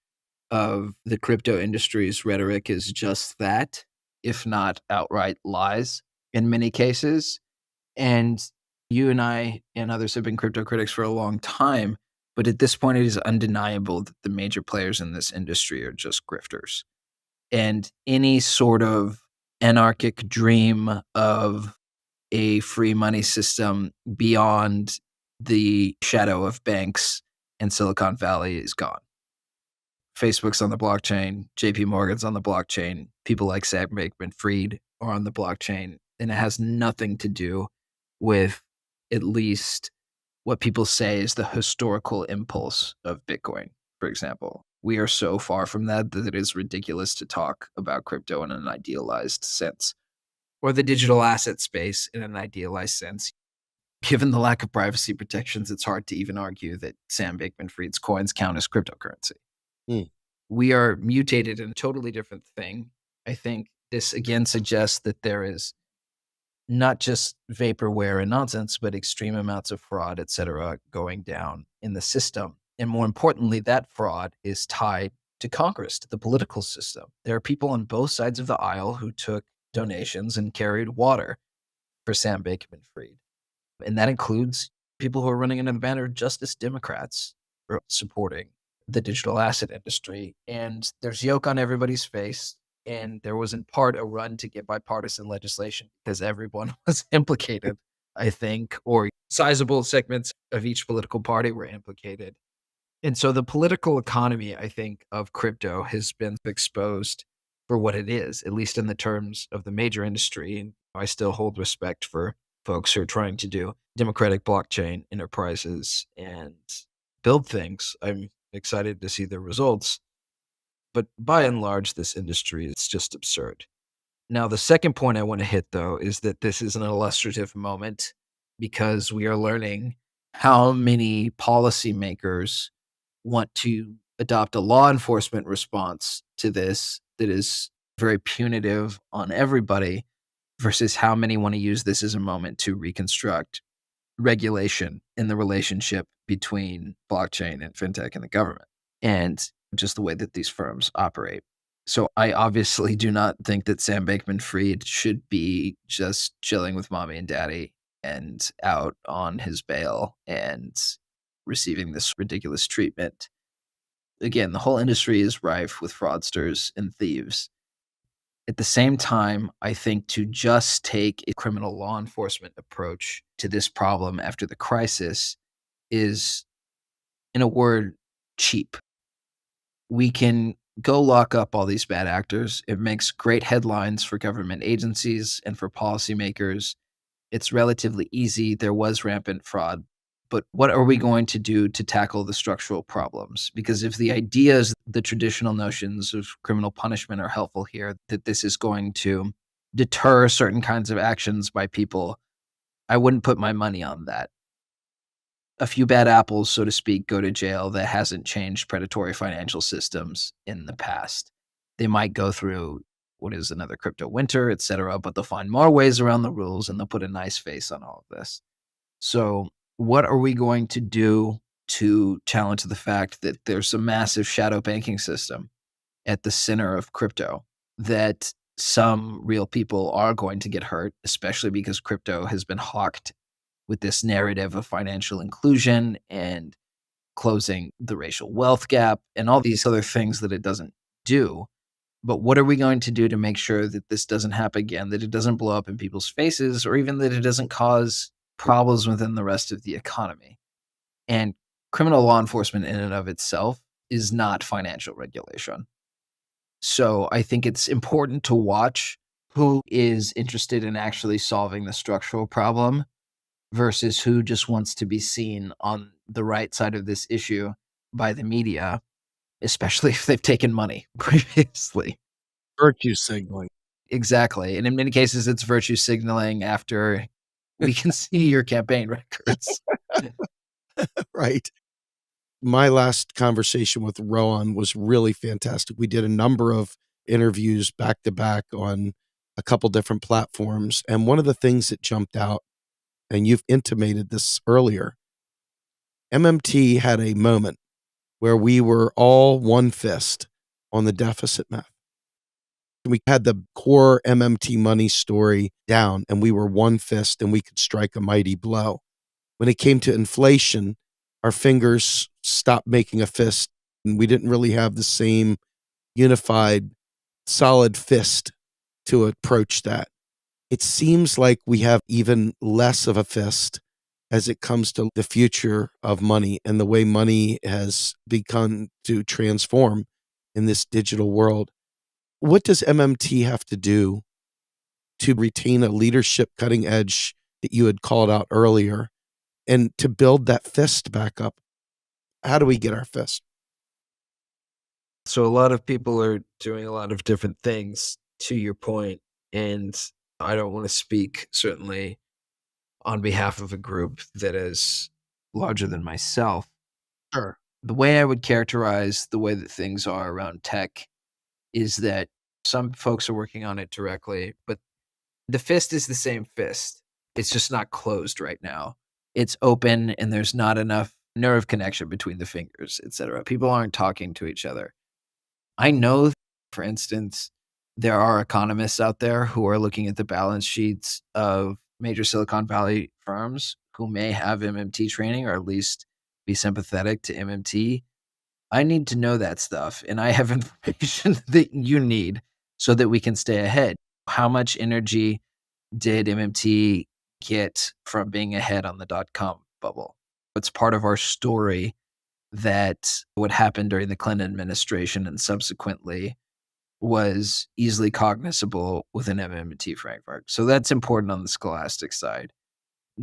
of the crypto industry's rhetoric is just that, if not outright lies in many cases. And you and I and others have been crypto critics for a long time, but at this point, it is undeniable that the major players in this industry are just grifters. And any sort of anarchic dream of a free money system beyond the shadow of banks and Silicon Valley is gone. Facebook's on the blockchain, JP Morgan's on the blockchain, people like Sam Bankman-Fried are on the blockchain, and it has nothing to do with at least what people say is the historical impulse of Bitcoin, for example. We are so far from that it is ridiculous to talk about crypto in an idealized sense, or the digital asset space in an idealized sense. Given the lack of privacy protections, it's hard to even argue that Sam Bankman-Fried's coins count as cryptocurrency. We are mutated in a totally different thing. I think this again suggests that there is not just vaporware and nonsense, but extreme amounts of fraud, et cetera, going down in the system. And more importantly, that fraud is tied to Congress, to the political system. There are people on both sides of the aisle who took donations and carried water for Sam Bankman-Fried. And that includes people who are running under the banner of Justice Democrats for supporting the digital asset industry. And there's yolk on everybody's face. And there was in part a run to get bipartisan legislation because everyone was implicated, I think, or sizable segments of each political party were implicated. And so the political economy, I think, of crypto has been exposed for what it is, at least in the terms of the major industry. And I still hold respect for folks who are trying to do democratic blockchain enterprises and build things. I'm excited to see the results. But by and large, this industry is just absurd. Now, the second point I want to hit, though, is that this is an illustrative moment because we are learning how many policymakers want to adopt a law enforcement response to this that is very punitive on everybody versus how many want to use this as a moment to reconstruct regulation in the relationship between blockchain and fintech and the government and just the way that these firms operate. So I obviously do not think that Sam Bankman-Fried should be just chilling with mommy and daddy and out on his bail and receiving this ridiculous treatment. Again, the whole industry is rife with fraudsters and thieves. At the same time, I think to just take a criminal law enforcement approach to this problem after the crisis is, in a word, cheap. We can go lock up all these bad actors. It makes great headlines for government agencies and for policymakers. It's relatively easy. There was rampant fraud. But what are we going to do to tackle the structural problems? Because if the ideas, the traditional notions of criminal punishment are helpful here, that this is going to deter certain kinds of actions by people, I wouldn't put my money on that. A few bad apples, so to speak, go to jail that hasn't changed predatory financial systems in the past. They might go through what is another crypto winter, et cetera, but they'll find more ways around the rules and they'll put a nice face on all of this. So what are we going to do to challenge the fact that there's a massive shadow banking system at the center of crypto, that some real people are going to get hurt, especially because crypto has been hawked with this narrative of financial inclusion and closing the racial wealth gap and all these other things that it doesn't do. But what are we going to do to make sure that this doesn't happen again, that it doesn't blow up in people's faces, or even that it doesn't cause problems within the rest of the economy? And criminal law enforcement in and of itself is not financial regulation. So I think it's important to watch who is interested in actually solving the structural problem versus who just wants to be seen on the right side of this issue by the media, especially if they've taken money previously. Virtue signaling. Exactly. And in many cases, it's virtue signaling after we can see your campaign records. Right. My last conversation with Rohan was really fantastic. We did a number of interviews back to back on a couple different platforms. And one of the things that jumped out, and you've intimated this earlier, MMT had a moment where we were all one fist on the deficit math. We had the core MMT money story down, and we were one fist and we could strike a mighty blow. When it came to inflation, our fingers stopped making a fist, and we didn't really have the same unified, solid fist to approach that. It seems like we have even less of a fist as it comes to the future of money and the way money has begun to transform in this digital world. What does MMT have to do to retain a leadership cutting edge that you had called out earlier and to build that fist back up? How do we get our fist? So a lot of people are doing a lot of different things, to your point, and I don't want to speak certainly on behalf of a group that is larger than myself. Sure. The way I would characterize the way that things are around tech is that some folks are working on it directly, but the fist is the same fist. It's just not closed right now. It's open and there's not enough nerve connection between the fingers, etc. People aren't talking to each other. I know, for instance, There are economists out there who are looking at the balance sheets of major Silicon Valley firms who may have MMT training or at least be sympathetic to MMT. I need to know that stuff, and I have information that you need so that we can stay ahead. How much energy did MMT get from being ahead on the dot-com bubble? It's part of our story that what happened during the Clinton administration and subsequently was easily cognizable within MMT framework. So that's important on the scholastic side.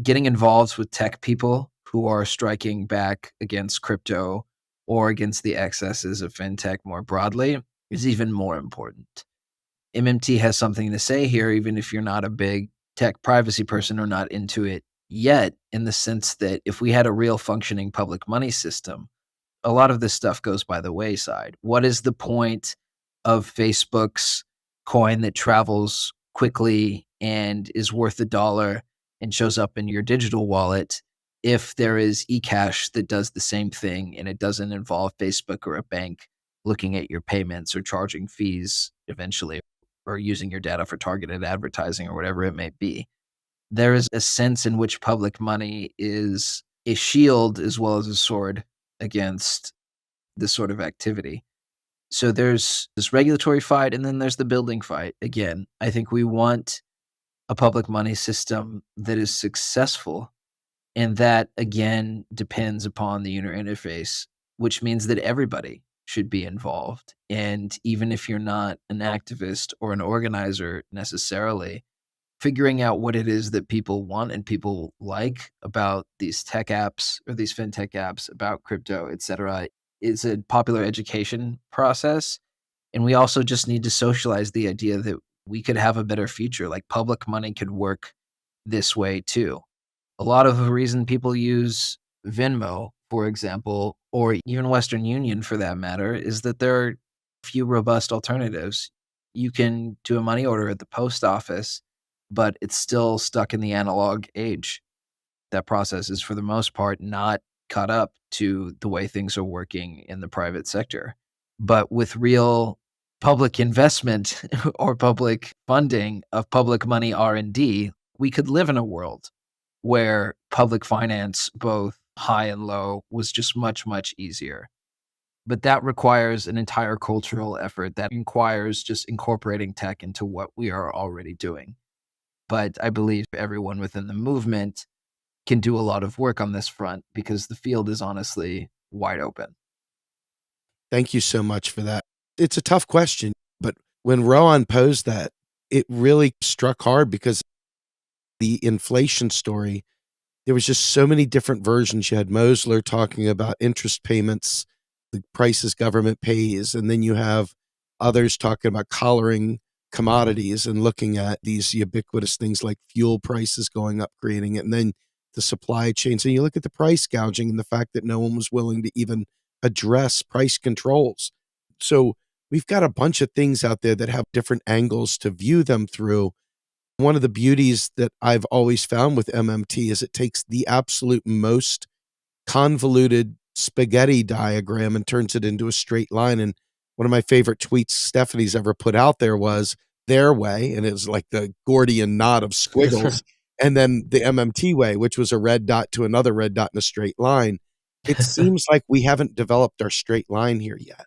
Getting involved with tech people who are striking back against crypto or against the excesses of fintech more broadly is even more important. MMT has something to say here, even if you're not a big tech privacy person or not into it yet, in the sense that if we had a real functioning public money system, a lot of this stuff goes by the wayside. What is the point of Facebook's coin that travels quickly and is worth $1 and shows up in your digital wallet if there is eCash that does the same thing and it doesn't involve Facebook or a bank looking at your payments or charging fees eventually or using your data for targeted advertising or whatever it may be? There is a sense in which public money is a shield as well as a sword against this sort of activity. So there's this regulatory fight and then there's the building fight. Again, I think we want a public money system that is successful. And that again depends upon the user interface, which means that everybody should be involved. And even if you're not an activist or an organizer necessarily, figuring out what it is that people want and people like about these tech apps or these fintech apps, about crypto, et cetera, is a popular education process. And we also just need to socialize the idea that we could have a better future. Like public money could work this way too. A lot of the reason people use Venmo, for example, or even Western Union for that matter, is that there are few robust alternatives. You can do a money order at the post office, but it's still stuck in the analog age. That process is, for the most part, not caught up to the way things are working in the private sector. But with real public investment or public funding of public money R&D, we could live in a world where public finance, both high and low, was just much, much easier. But that requires an entire cultural effort. That requires just incorporating tech into what we are already doing. But I believe everyone within the movement can do a lot of work on this front because the field is honestly wide open. Thank you so much for that. It's a tough question, but when Rohan posed that, it really struck hard because the inflation story, there was just so many different versions. You had Mosler talking about interest payments, the prices government pays, and then you have others talking about collaring commodities and looking at these ubiquitous things like fuel prices going up, creating it, and then the supply chains. And you look at the price gouging and the fact that no one was willing to even address price controls. So we've got a bunch of things out there that have different angles to view them through. One of the beauties that I've always found with MMT is it takes the absolute most convoluted spaghetti diagram and turns it into a straight line. And one of my favorite tweets Stephanie's ever put out there was their way, and it was like the Gordian knot of squiggles, and then the MMT way, which was a red dot to another red dot in a straight line. It seems like we haven't developed our straight line here yet.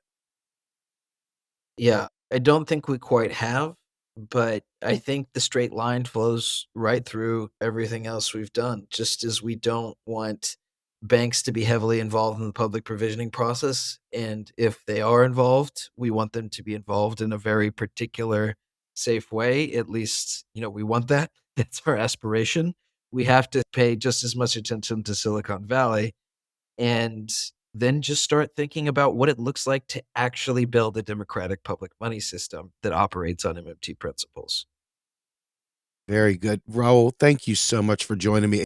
Yeah, I don't think we quite have, but I think the straight line flows right through everything else we've done, just as we don't want banks to be heavily involved in the public provisioning process. And if they are involved, we want them to be involved in a very particular, safe way. At least, we want that. That's our aspiration. We have to pay just as much attention to Silicon Valley and then just start thinking about what it looks like to actually build a democratic public money system that operates on MMT principles. Very good. Raúl, thank you so much for joining me.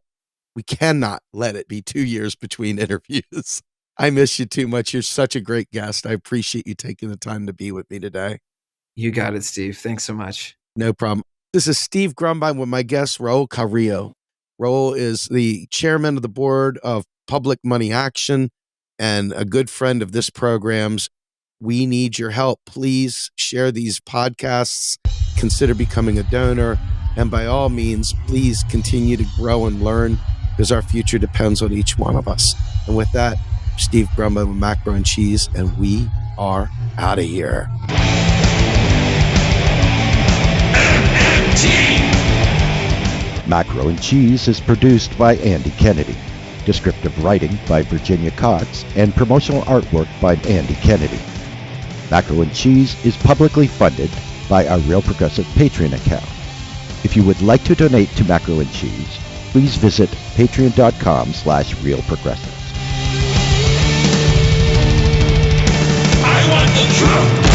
We cannot let it be 2 years between interviews. I miss you too much. You're such a great guest. I appreciate you taking the time to be with me today. You got it, Steve. Thanks so much. No problem. This is Steve Grumbine with my guest, Raúl Carrillo. Raúl is the chairman of the board of Public Money Action and a good friend of this program's. We need your help. Please share these podcasts. Consider becoming a donor. And by all means, please continue to grow and learn, because our future depends on each one of us. And with that, Steve Grumba with Macro and Cheese, and we are out of here. Macro and Cheese is produced by Andy Kennedy. Descriptive writing by Virginia Cox and promotional artwork by Andy Kennedy. Macro and Cheese is publicly funded by our Real Progressive Patreon account. If you would like to donate to Macro and Cheese, please visit patreon.com/realprogressives. I want the truth.